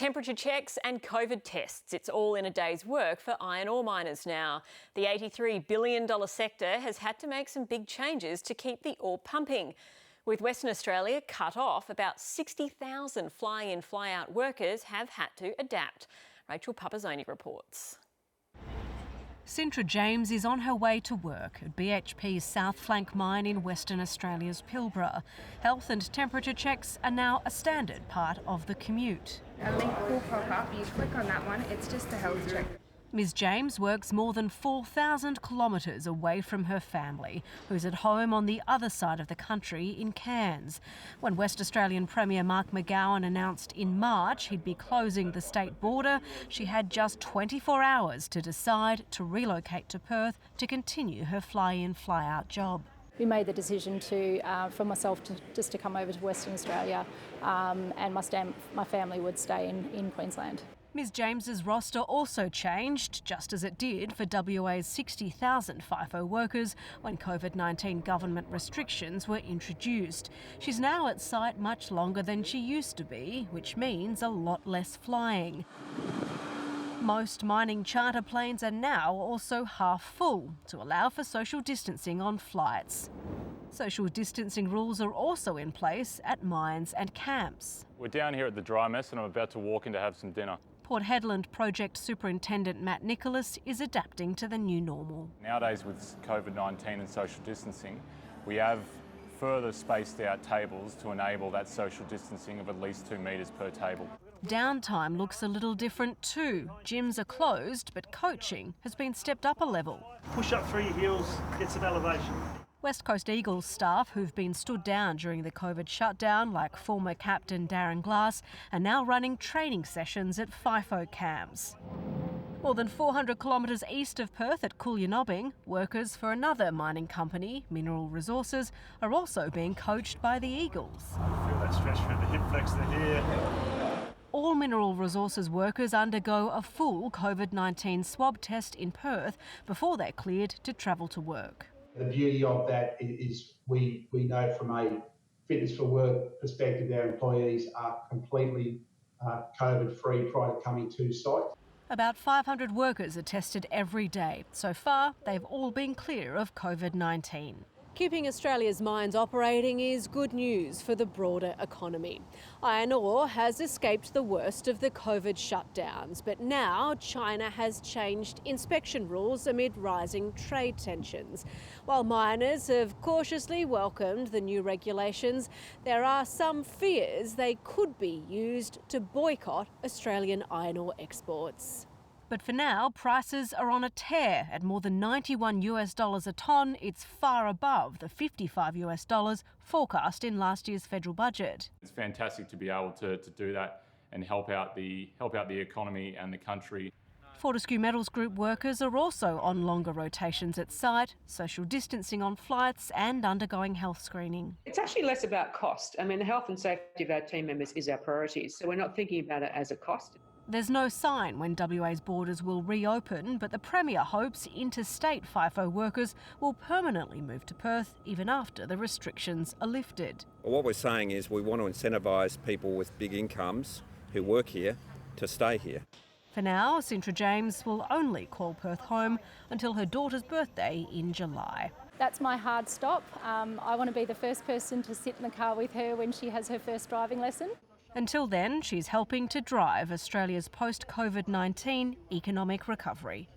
Temperature checks and COVID tests. It's all in a day's work for iron ore miners now. The $83 billion sector has had to make some big changes to keep the ore pumping. With Western Australia cut off, about 60,000 fly-in, fly-out workers have had to adapt. Rachel Papazoni reports. Sintra James is on her way to work at BHP's South Flank mine in Western Australia's Pilbara. Health and temperature checks are now a standard part of the commute. A link will pop up, you click on that one, it's just a health check. Ms James works more than 4,000 kilometres away from her family, who's at home on the other side of the country in Cairns. When West Australian Premier Mark McGowan announced in March he'd be closing the state border, she had just 24 hours to decide to relocate to Perth to continue her fly-in, fly-out job. We made the decision for myself to come over to Western Australia and my family would stay in Queensland. Ms James's roster also changed, just as it did for WA's 60,000 FIFO workers when COVID-19 government restrictions were introduced. She's now at site much longer than she used to be, which means a lot less flying. Most mining charter planes are now also half full to allow for social distancing on flights. Social distancing rules are also in place at mines and camps. We're down here at the dry mess and I'm about to walk in to have some dinner. Port Hedland Project Superintendent Matt Nicholas is adapting to the new normal. Nowadays with COVID-19 and social distancing, we have further spaced out tables to enable that social distancing of at least 2 metres per table. Downtime looks a little different too. Gyms are closed, but coaching has been stepped up a level. Push up through your heels, get some elevation. West Coast Eagles staff who've been stood down during the COVID shutdown, like former captain Darren Glass, are now running training sessions at FIFO camps. More than 400 kilometres east of Perth at Coolyannobbing, workers for another mining company, Mineral Resources, are also being coached by the Eagles. Feel that stretch through the hip, flex the here. All Mineral Resources workers undergo a full COVID-19 swab test in Perth before they're cleared to travel to work. The beauty of that is we know from a fitness for work perspective, our employees are completely COVID-free prior to coming to site. About 500 workers are tested every day. So far, they've all been clear of COVID-19. Keeping Australia's mines operating is good news for the broader economy. Iron ore has escaped the worst of the COVID shutdowns, but now China has changed inspection rules amid rising trade tensions. While miners have cautiously welcomed the new regulations, there are some fears they could be used to boycott Australian iron ore exports. But for now, prices are on a tear at more than $91 a tonne. It's far above the $55 forecast in last year's federal budget. It's fantastic to be able to do that and help out the economy and the country. Fortescue Metals Group workers are also on longer rotations at site, social distancing on flights and undergoing health screening. It's actually less about cost. I mean, the health and safety of our team members is our priority, so we're not thinking about it as a cost. There's no sign when WA's borders will reopen, but the Premier hopes interstate FIFO workers will permanently move to Perth even after the restrictions are lifted. Well, what we're saying is we want to incentivise people with big incomes who work here to stay here. For now, Sintra James will only call Perth home until her daughter's birthday in July. That's my hard stop. I want to be the first person to sit in the car with her when she has her first driving lesson. Until then, she's helping to drive Australia's post-COVID-19 economic recovery.